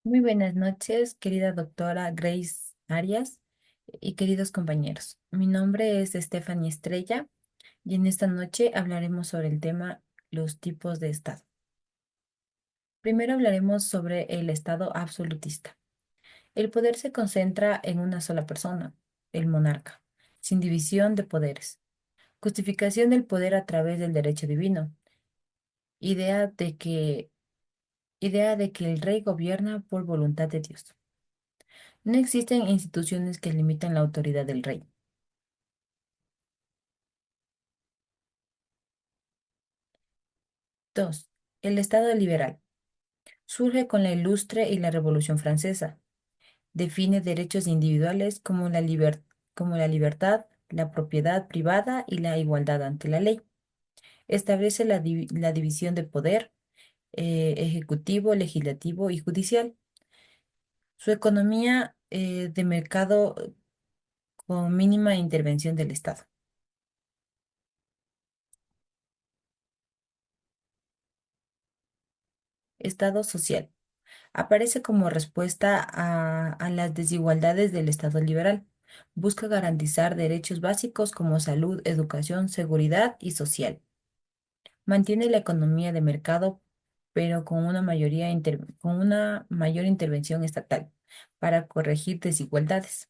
Muy buenas noches, querida doctora Grace Arias y queridos compañeros. Mi nombre es Stephanie Estrella y en esta noche hablaremos sobre el tema los tipos de Estado. Primero hablaremos sobre el Estado absolutista. El poder se concentra en una sola persona, el monarca, sin división de poderes. Justificación del poder a través del derecho divino. Idea de que, idea de que el rey gobierna por voluntad de Dios. No existen instituciones que limitan la autoridad del rey. 2. El Estado liberal. Surge con la Ilustre y la Revolución Francesa. Define derechos individuales como la libertad, la propiedad privada y la igualdad ante la ley. Establece la división de poder ejecutivo, legislativo y judicial. Su economía de mercado con mínima intervención del Estado. Estado social. Aparece como respuesta a las desigualdades del Estado liberal. Busca garantizar derechos básicos como salud, educación, seguridad y social. Mantiene la economía de mercado, pero con una mayor intervención estatal para corregir desigualdades.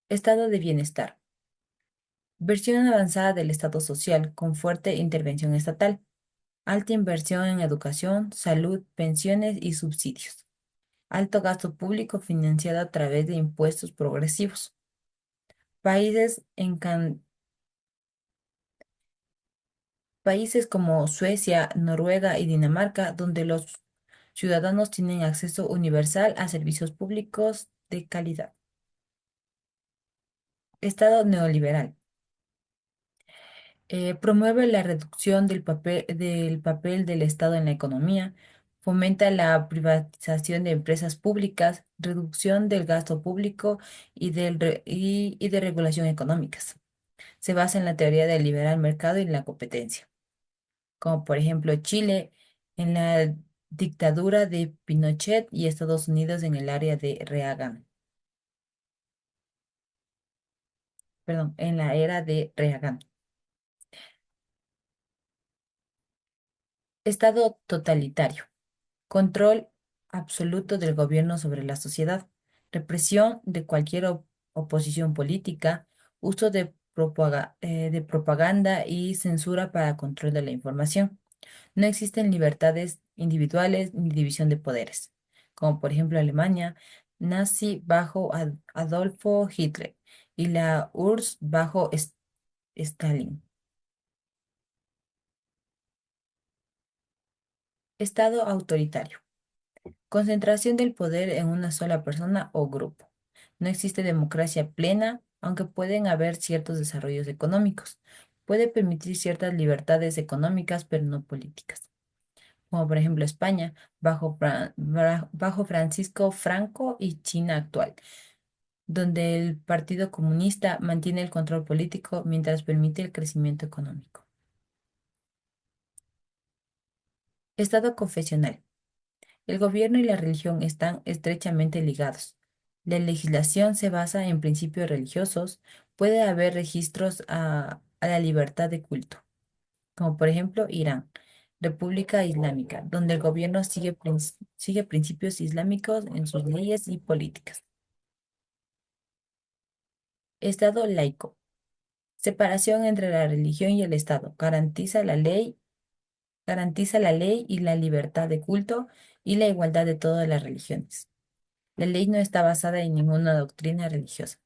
Estado de bienestar. Versión avanzada del Estado social con fuerte intervención estatal. Alta inversión en educación, salud, pensiones y subsidios. Alto gasto público financiado a través de impuestos progresivos. Países, en can- países como Suecia, Noruega y Dinamarca, donde los ciudadanos tienen acceso universal a servicios públicos de calidad. Estado neoliberal. Promueve la reducción del papel del Estado en la economía, fomenta la privatización de empresas públicas, reducción del gasto público y de regulación económicas. Se basa en la teoría del liberal mercado y la competencia, como por ejemplo Chile en la dictadura de Pinochet y Estados Unidos en el área de Reagan, perdón, en la era de Reagan. Estado totalitario. Control absoluto del gobierno sobre la sociedad, represión de cualquier oposición política, uso de propaganda y censura para control de la información. No existen libertades individuales ni división de poderes, como por ejemplo Alemania nazi bajo Adolfo Hitler y la URSS bajo Stalin. Estado autoritario. Concentración del poder en una sola persona o grupo. No existe democracia plena, aunque pueden haber ciertos desarrollos económicos. Puede permitir ciertas libertades económicas, pero no políticas. Como por ejemplo España, bajo Francisco Franco y China actual, donde el Partido Comunista mantiene el control político mientras permite el crecimiento económico. Estado confesional. El gobierno y la religión están estrechamente ligados. La legislación se basa en principios religiosos. Puede haber registros a la libertad de culto, como por ejemplo Irán, República Islámica, donde el gobierno sigue principios islámicos en sus leyes y políticas. Estado laico. Separación entre la religión y el Estado. Garantiza la ley y la libertad de culto y la igualdad de todas las religiones. La ley no está basada en ninguna doctrina religiosa,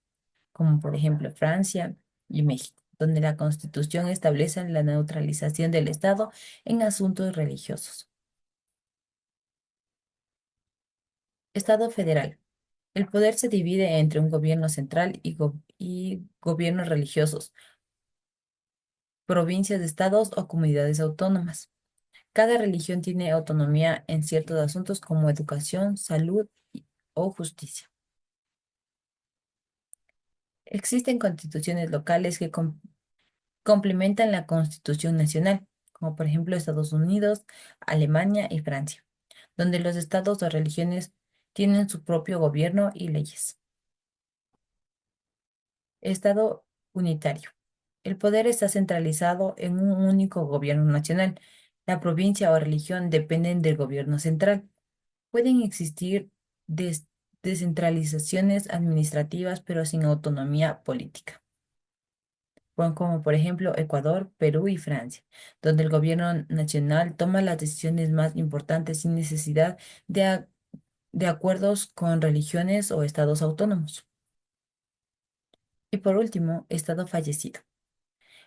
como por ejemplo Francia y México, donde la Constitución establece la neutralización del Estado en asuntos religiosos. Estado federal. El poder se divide entre un gobierno central y gobiernos religiosos, provincias, estados o comunidades autónomas. Cada religión tiene autonomía en ciertos asuntos como educación, salud o justicia. Existen constituciones locales que complementan la Constitución Nacional, como por ejemplo Estados Unidos, Alemania y Francia, donde los estados o religiones tienen su propio gobierno y leyes. Estado unitario. El poder está centralizado en un único gobierno nacional. La provincia o religión dependen del gobierno central. Pueden existir des- descentralizaciones administrativas, pero sin autonomía política, como por ejemplo Ecuador, Perú y Francia, donde el gobierno nacional toma las decisiones más importantes sin necesidad de acuerdos con religiones o estados autónomos. Y por último, estado fallecido.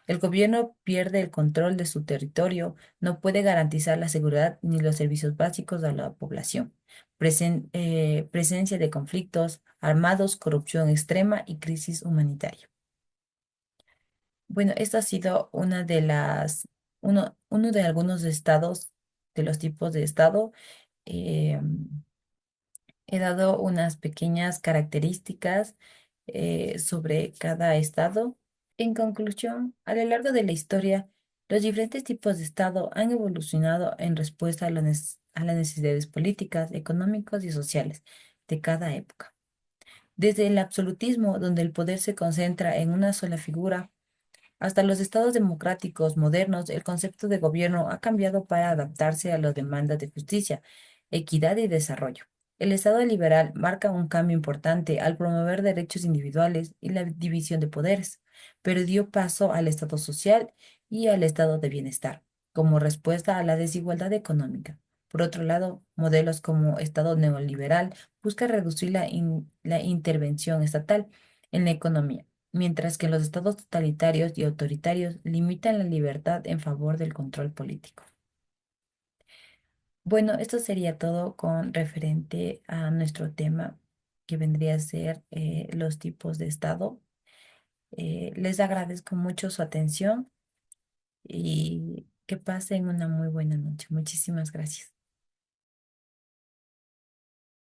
El gobierno pierde el control de su territorio, no puede garantizar la seguridad ni los servicios básicos a la población. Presencia de conflictos armados, corrupción extrema y crisis humanitaria. Bueno, esta ha sido uno de algunos estados, de los tipos de estado. Eh, He dado unas pequeñas características sobre cada estado. En conclusión, a lo largo de la historia, los diferentes tipos de Estado han evolucionado en respuesta a las necesidades políticas, económicas y sociales de cada época. Desde el absolutismo, donde el poder se concentra en una sola figura, hasta los estados democráticos modernos, el concepto de gobierno ha cambiado para adaptarse a las demandas de justicia, equidad y desarrollo. El Estado liberal marca un cambio importante al promover derechos individuales y la división de poderes, pero dio paso al Estado social y al Estado de bienestar, como respuesta a la desigualdad económica. Por otro lado, modelos como Estado neoliberal buscan reducir la intervención estatal en la economía, mientras que los estados totalitarios y autoritarios limitan la libertad en favor del control político. Bueno, esto sería todo con referente a nuestro tema, que vendría a ser los tipos de estado. Les agradezco mucho su atención y que pasen una muy buena noche. Muchísimas gracias.